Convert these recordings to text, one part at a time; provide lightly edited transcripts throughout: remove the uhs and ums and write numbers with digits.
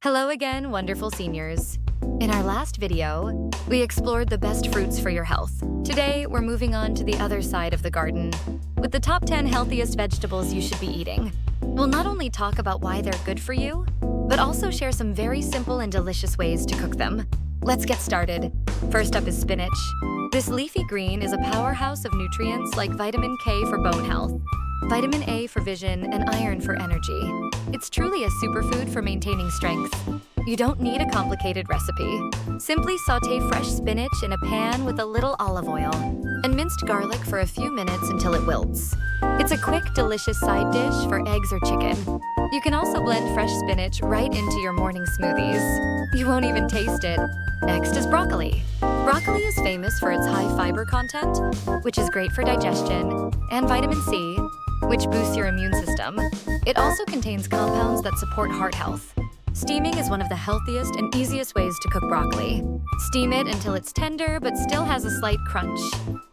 Hello again, wonderful seniors. In our last video, we explored the best fruits for your health. Today, we're moving on to the other side of the garden with the top 10 healthiest vegetables you should be eating. We'll not only talk about why they're good for you, but also share some very simple and delicious ways to cook them. Let's get started. First up is spinach. This leafy green is a powerhouse of nutrients like vitamin K for bone health, vitamin A for vision, and iron for energy. It's truly a superfood for maintaining strength. You don't need a complicated recipe. Simply sauté fresh spinach in a pan with a little olive oil and minced garlic for a few minutes until it wilts. It's a quick, delicious side dish for eggs or chicken. You can also blend fresh spinach right into your morning smoothies. You won't even taste it. Next is broccoli. Broccoli is famous for its high fiber content, which is great for digestion, and vitamin C, which boosts your immune system. It also contains compounds that support heart health. Steaming is one of the healthiest and easiest ways to cook broccoli. Steam it until it's tender but still has a slight crunch.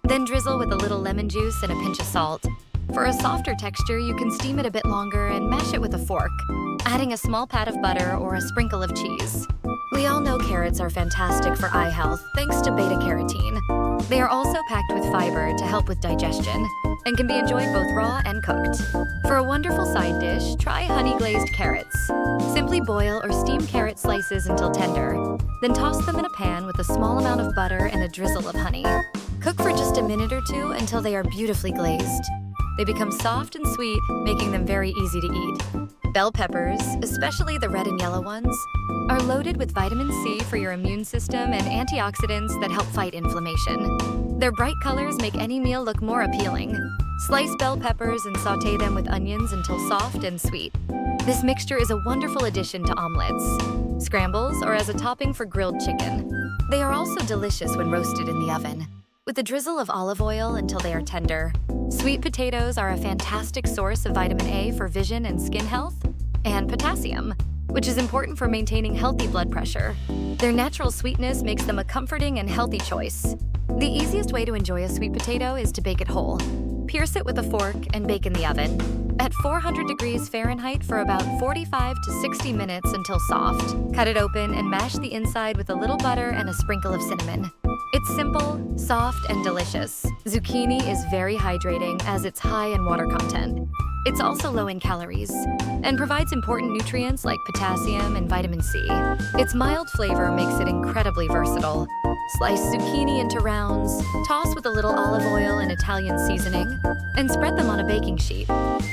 Then drizzle with a little lemon juice and a pinch of salt. For a softer texture, you can steam it a bit longer and mash it with a fork, adding a small pat of butter or a sprinkle of cheese. We all know carrots are fantastic for eye health thanks to beta-carotene. They are also packed with fiber to help with digestion and can be enjoyed both raw and cooked. For a wonderful side dish, try honey-glazed carrots. Simply boil or steam carrot slices until tender, then toss them in a pan with a small amount of butter and a drizzle of honey. Cook for just a minute or two until they are beautifully glazed. They become soft and sweet, making them very easy to eat. Bell peppers, especially the red and yellow ones, are loaded with vitamin C for your immune system and antioxidants that help fight inflammation. Their bright colors make any meal look more appealing. Slice bell peppers and sauté them with onions until soft and sweet. This mixture is a wonderful addition to omelets, scrambles, or as a topping for grilled chicken. They are also delicious when roasted in the oven, with a drizzle of olive oil until they are tender. Sweet potatoes are a fantastic source of vitamin A for vision and skin health, and potassium, which is important for maintaining healthy blood pressure. Their natural sweetness makes them a comforting and healthy choice. The easiest way to enjoy a sweet potato is to bake it whole. Pierce it with a fork and bake in the oven at 400 degrees Fahrenheit for about 45 to 60 minutes until soft. Cut it open and mash the inside with a little butter and a sprinkle of cinnamon. It's simple, soft, and delicious. Zucchini is very hydrating as it's high in water content. It's also low in calories and provides important nutrients like potassium and vitamin C. Its mild flavor makes it incredibly versatile. Slice zucchini into rounds, toss with a little olive oil and Italian seasoning, and spread them on a baking sheet.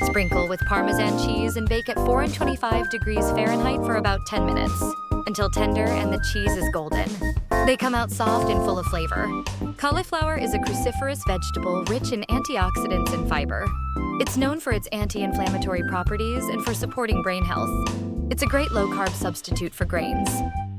Sprinkle with Parmesan cheese and bake at 425 degrees Fahrenheit for about 10 minutes, until tender and the cheese is golden. They come out soft and full of flavor. Cauliflower is a cruciferous vegetable rich in antioxidants and fiber. It's known for its anti-inflammatory properties and for supporting brain health. It's a great low-carb substitute for grains.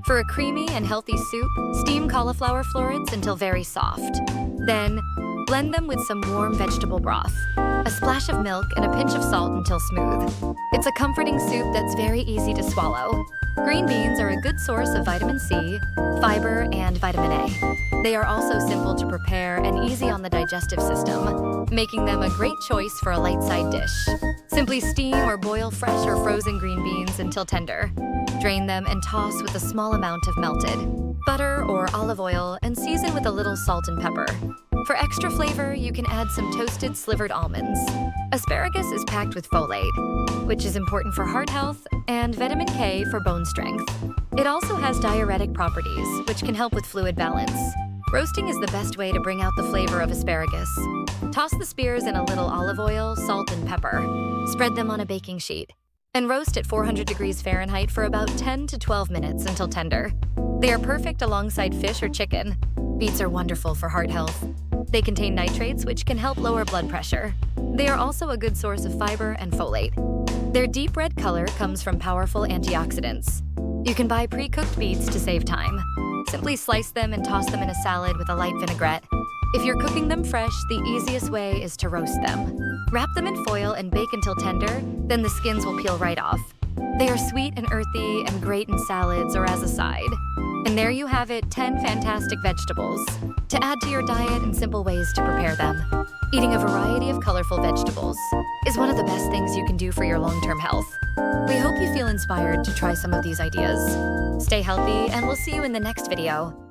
For a creamy and healthy soup, steam cauliflower florets until very soft. Then, blend them with some warm vegetable broth, a splash of milk, and a pinch of salt until smooth. It's a comforting soup that's very easy to swallow. Green beans are a good source of vitamin C, fiber, and vitamin A. They are also simple to prepare and easy on the digestive system, making them a great choice for a light side dish. Simply steam or boil fresh or frozen green beans until tender. Drain them and toss with a small amount of melted butter or olive oil and season with a little salt and pepper. For extra flavor, you can add some toasted slivered almonds. Asparagus is packed with folate, which is important for heart health, and vitamin K for bone strength. It also has diuretic properties, which can help with fluid balance. Roasting is the best way to bring out the flavor of asparagus. Toss the spears in a little olive oil, salt, and pepper. Spread them on a baking sheet and roast at 400 degrees Fahrenheit for about 10 to 12 minutes until tender. They are perfect alongside fish or chicken. Beets are wonderful for heart health. They contain nitrates, which can help lower blood pressure. They are also a good source of fiber and folate. Their deep red color comes from powerful antioxidants. You can buy pre-cooked beets to save time. Simply slice them and toss them in a salad with a light vinaigrette. If you're cooking them fresh, the easiest way is to roast them. Wrap them in foil and bake until tender, then the skins will peel right off. They are sweet and earthy and great in salads or as a side. And there you have it, 10 fantastic vegetables to add to your diet and simple ways to prepare them. Eating a variety of colorful vegetables is one of the best things you can do for your long-term health. We hope you feel inspired to try some of these ideas. Stay healthy, and we'll see you in the next video.